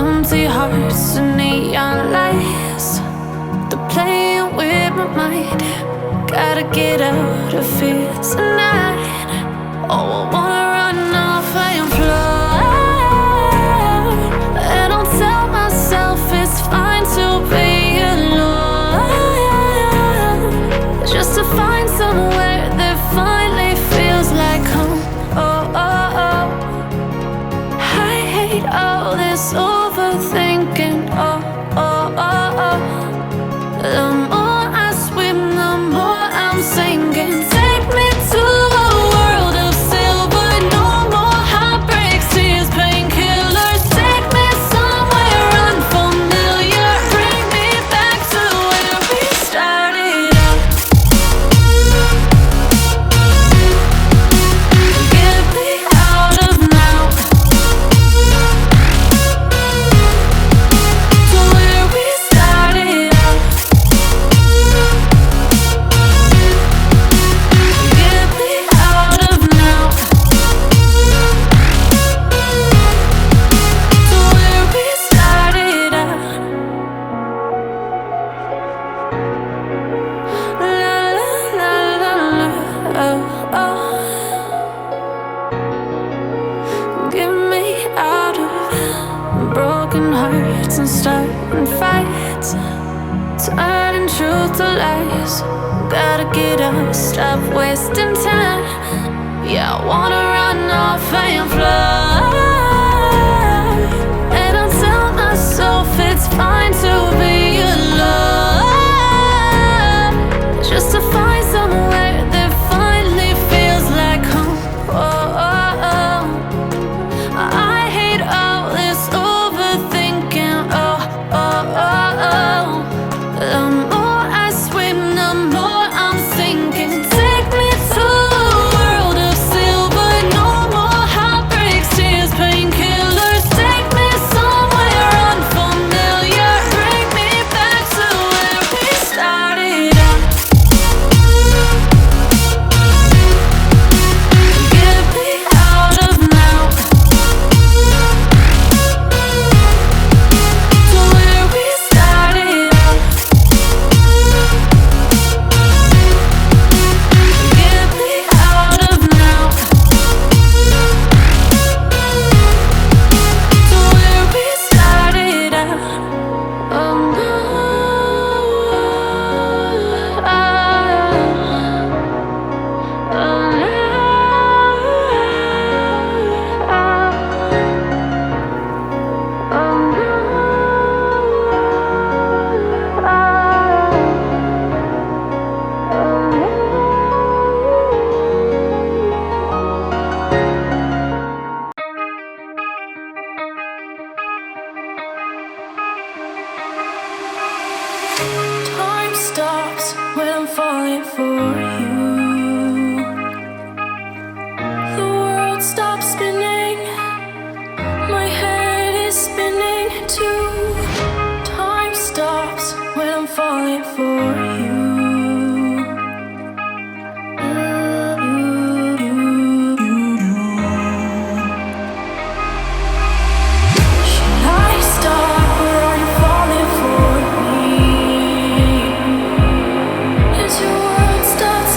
empty hearts and neon lights. They're playing with my mind. Gotta get out of here tonight. Oh, I wanna run off and fly. And I'll tell myself it's fine to be alone, just to find somewhere that finally feels like home. Oh, oh, oh. I hate all this overthinking. Oh, oh, oh, oh. The more I swim, the more I'm sinking. Take me to a world of silver. No more heartbreaks, tears, painkillers. Take me somewhere unfamiliar. Bring me back to where we started out. Get me out of now, to where we started out. Get me out of now, to where we started out. La la la la la, oh, oh. Get me out of broken hearts and starting fights, turning truth to lies. Gotta get up, stop wasting time. Yeah, I wanna run off and fly. And I'll tell myself it's fine to be alone, just to find somewhere that finally feels like home. Oh, oh, oh. I hate all this overthinking. Oh, oh, oh, oh. The more I swim, the more I'm sinking. Take me to a world of silver. No more heartbreaks, tears, painkillers. Take me somewhere unfamiliar. Bring me back to where we started out. Get me out of now, to where we started out. Get me out of now, to where we started out. Oh no, oh time stops when I'm falling for you. The world stops spinning. My head is spinning too. Time stops when I'm falling for you. Should I stop or are you falling for me? As your world starts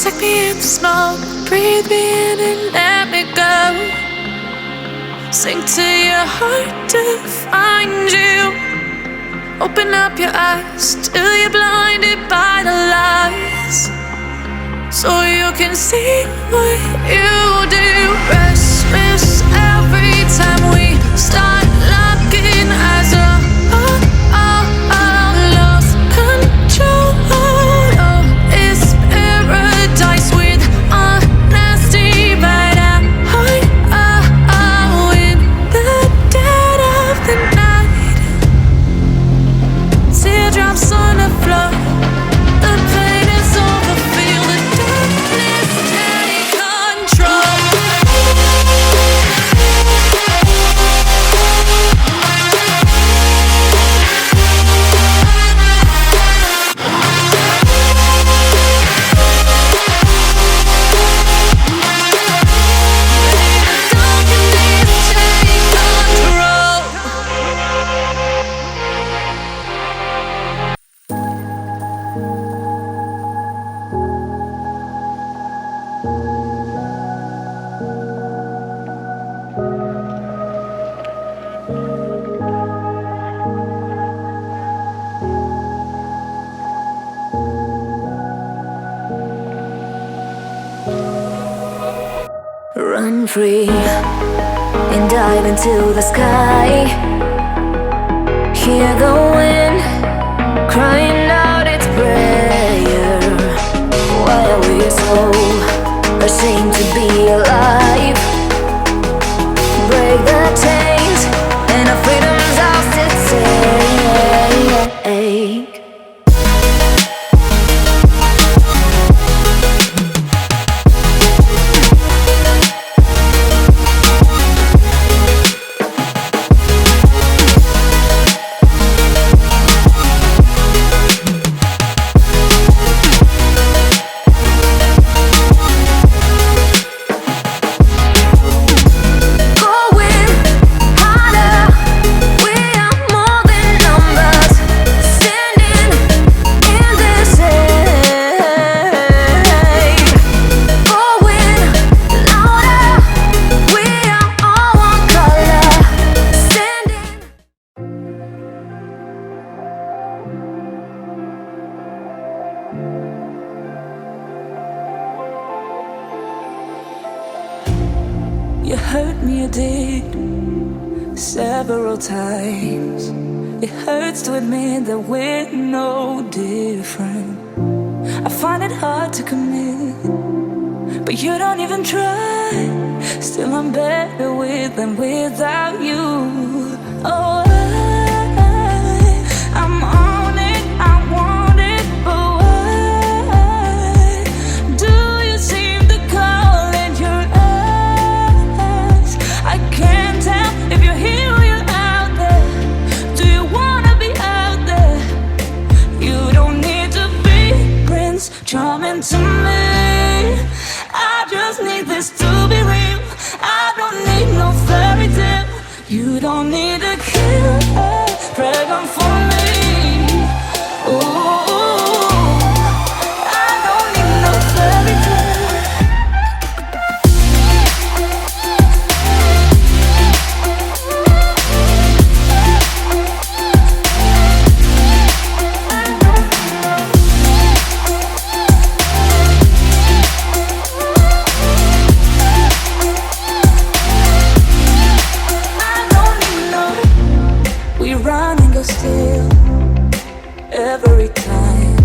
Stick me in the smoke, breathe me in and let me go. Sink to your heart to find you. Open up your eyes till you're blinded by the lies, so you can see what you do. Restless every time we start locking eyes. Lost control. Oh, it's paradise with honesty, but I'm in the dead of the night. Teardrops on the floor. The pain is over. Feel the darkness take control. Run free and dive into the sky. Hear the wind crying out its prayer. Why are we so ashamed to be alive? Break the chains and our freedom's ours to take. You hurt me, you did, several times. It hurts to admit that we're no different. I find it hard to commit, but you don't even try. Still I'm better with than without you. Oh, I'm on it, I want it, but why do you seem to call in your eyes? I can't tell if you're here or you're out there. Do you wanna be out there? You don't need to be Prince Charming to me. I just need this to be real. I don't need no fairy tale. You don't need to kill a dragon for me. Ooh, I don't need no fairy tale. Still, every time,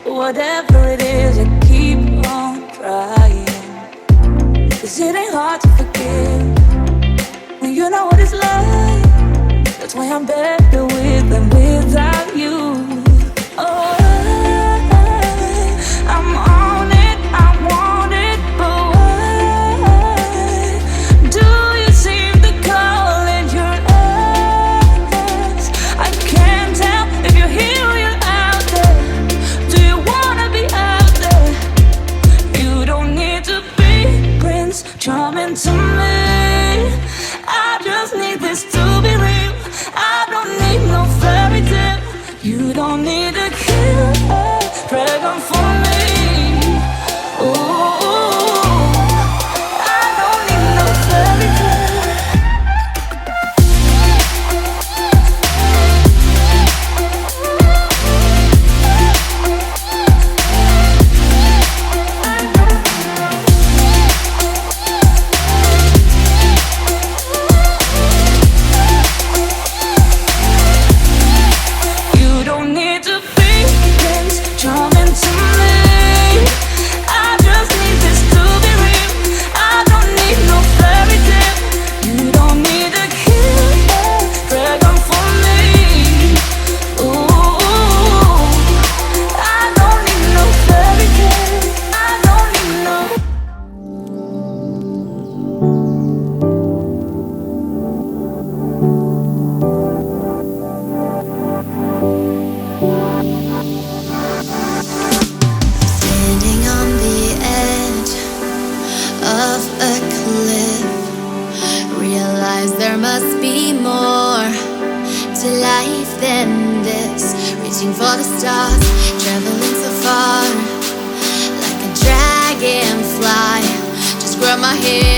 whatever it is, I keep on trying. 'Cause it ain't hard to forgive when you know what it's like. That's why I'm better with than without you. Oh, I'm on it, I want it, but why do you seem to call in your eyes? I can't tell if you're here or you're out there. Do you wanna be out there? You don't need to be Prince Charming to me. I just need this to be real. I don't need no my head.